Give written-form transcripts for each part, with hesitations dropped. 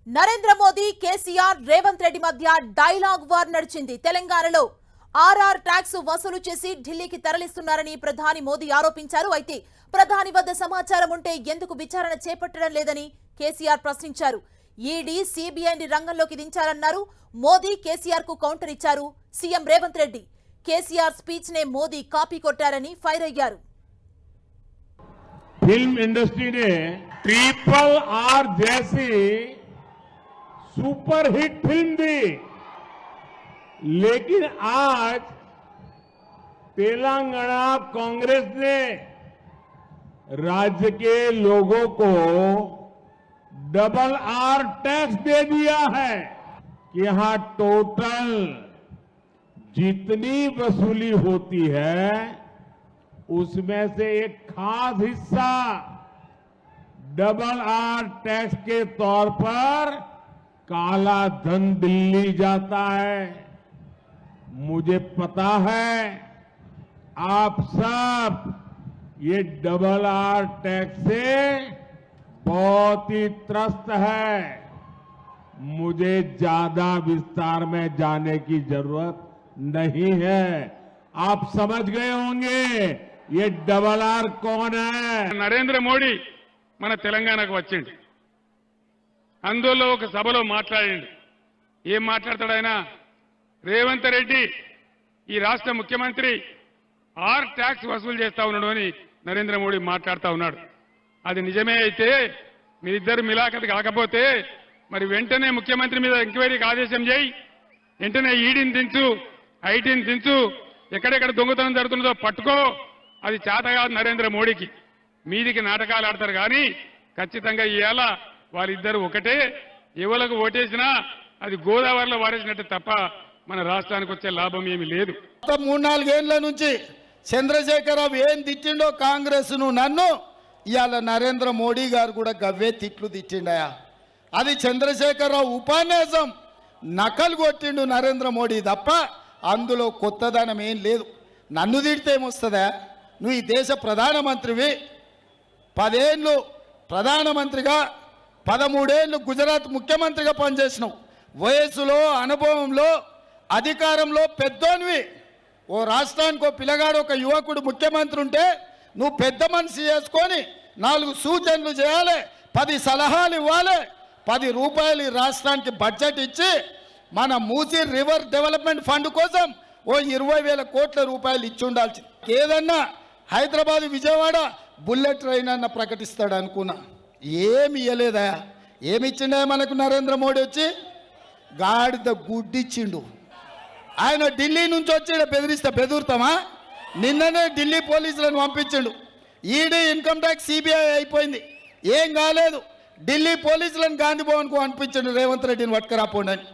నరేంద్ర మోదీ కేసీఆర్ రేవంత్ రెడ్డి మధ్య dialogue war నడిచింది. తెలంగాణలో ఆర్ఆర్ ట్యాక్స్ వసూలు చేసి ఢిల్లీకి తరలిస్తున్నారని ప్రధాని మోదీ ఆరోపించారు. అయితే ప్రధాని వద్ద సమాచారం ఉంటే ఎందుకు విచారణ చేపట్టడం లేదని కేసీఆర్ ప్రశ్నించారు. ఈడీ సిబిఐని రంగంలోకి దించారన్నారు. మోదీ కేసీఆర్ కు కౌంటర్ ఇచ్చారు సీఎం రేవంత్ రెడ్డి. కేసీఆర్ స్పీచ్ నే మోదీ కాపీ కొట్టారని ఫైర్ అయ్యారు. फिल्म इंडस्ट्री ने RRR जैसी सुपरहिट फिल्म दी, लेकिन आज तेलंगाना कांग्रेस ने राज्य के लोगों को RRR टैक्स दे दिया है कि यहां टोटल जितनी वसूली होती है उसमें से एक खास हिस्सा RRR टैक्स के तौर पर काला धन दिल्ली जाता है। मुझे पता है आप सब ये RRR टैक्स से बहुत ही त्रस्त है। मुझे ज्यादा विस्तार में जाने की जरूरत नहीं है, आप समझ गए होंगे ये RRR कौन है। నరేంద్ర మోడీ మన తెలంగాణకు వచ్చిండు. అందులో ఒక సభలో మాట్లాడిండు. ఏం మాట్లాడతాడు ఆయన? రేవంత్ రెడ్డి ఈ రాష్ట్ర ముఖ్యమంత్రి ఆర్ ట్యాక్స్ వసూలు చేస్తా ఉన్నాడు అని నరేంద్ర మోడీ మాట్లాడుతూ ఉన్నాడు. అది నిజమే అయితే మీరిద్దరు మిలాఖత్ కాకపోతే మరి వెంటనే ముఖ్యమంత్రి మీద ఎంక్వైరీకి ఆదేశం చేయి, వెంటనే ఈడీని దించు, ఐటీని దించు, ఎక్కడెక్కడ దొంగతనం జరుగుతుందో పట్టుకో. అది చేత కాదు నరేంద్ర మోడీకి. మీదికి నాటకాలు ఆడతారు కానీ ఖచ్చితంగా ఇవాళ వాళ్ళిద్దరు ఒకటే. ఎవరికి ఓటేసినా అది గోదావరిలో వారేసినట్టు తప్ప మన రాష్ట్రానికి వచ్చే లాభం ఏమీ లేదు. 3-4 ఏళ్ల నుంచి చంద్రశేఖరరావు ఏం తిట్టిండో కాంగ్రెస్ ను నన్ను, ఇవాళ నరేంద్ర మోడీ గారు కూడా గవ్వే తిట్లు తిట్టిండయా. అది చంద్రశేఖరరావు ఉపన్యాసం నకలు కొట్టిండు నరేంద్ర మోడీ తప్ప అందులో కొత్తదనం ఏం లేదు. నన్ను తిడితే ఏమొస్తుందా? నువ్వు ఈ దేశ ప్రధానమంత్రివి, 10 ఏళ్ళు ప్రధానమంత్రిగా, 13 ఏళ్ళు గుజరాత్ ముఖ్యమంత్రిగా పనిచేసినావు. వయస్సులో, అనుభవంలో, అధికారంలో పెద్దోనివి. ఓ రాష్ట్రానికి ఓ పిల్లగాడు, ఒక యువకుడు ముఖ్యమంత్రి ఉంటే నువ్వు పెద్ద మనిషి చేసుకొని 4 సూచనలు చేయాలి, 10 సలహాలు ఇవ్వాలి, 10 రూపాయలు ఈ రాష్ట్రానికి బడ్జెట్ ఇచ్చి మన మూసీ రివర్ డెవలప్మెంట్ ఫండ్ కోసం ఓ 20,000 కోట్ల రూపాయలు ఇచ్చి ఉండాల్సింది. ఏదన్నా హైదరాబాద్, విజయవాడ బుల్లెట్ ట్రైన్ అన్న ప్రకటిస్తాడు అనుకున్నా. ఏమి ఇవ్వలేదా? ఏమి ఇచ్చిండే మనకు నరేంద్ర మోడీ? వచ్చి గాడిద గుడ్డిచ్చిండు. ఆయన ఢిల్లీ నుంచి వచ్చి బెదిరిస్తే బెదురుతామా? నిన్ననే ఢిల్లీ పోలీసులను పంపించిండు. ఈడీ, ఇన్కమ్ ట్యాక్స్, సిబిఐ అయిపోయింది, ఏం కాలేదు. ఢిల్లీ పోలీసులను గాంధీ భవన్కు పంపించండు రేవంత్ రెడ్డిని పట్టుకురాపోండి అని.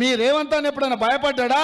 మీ రేవంత్ అని ఎప్పుడైనా భయపడ్డా?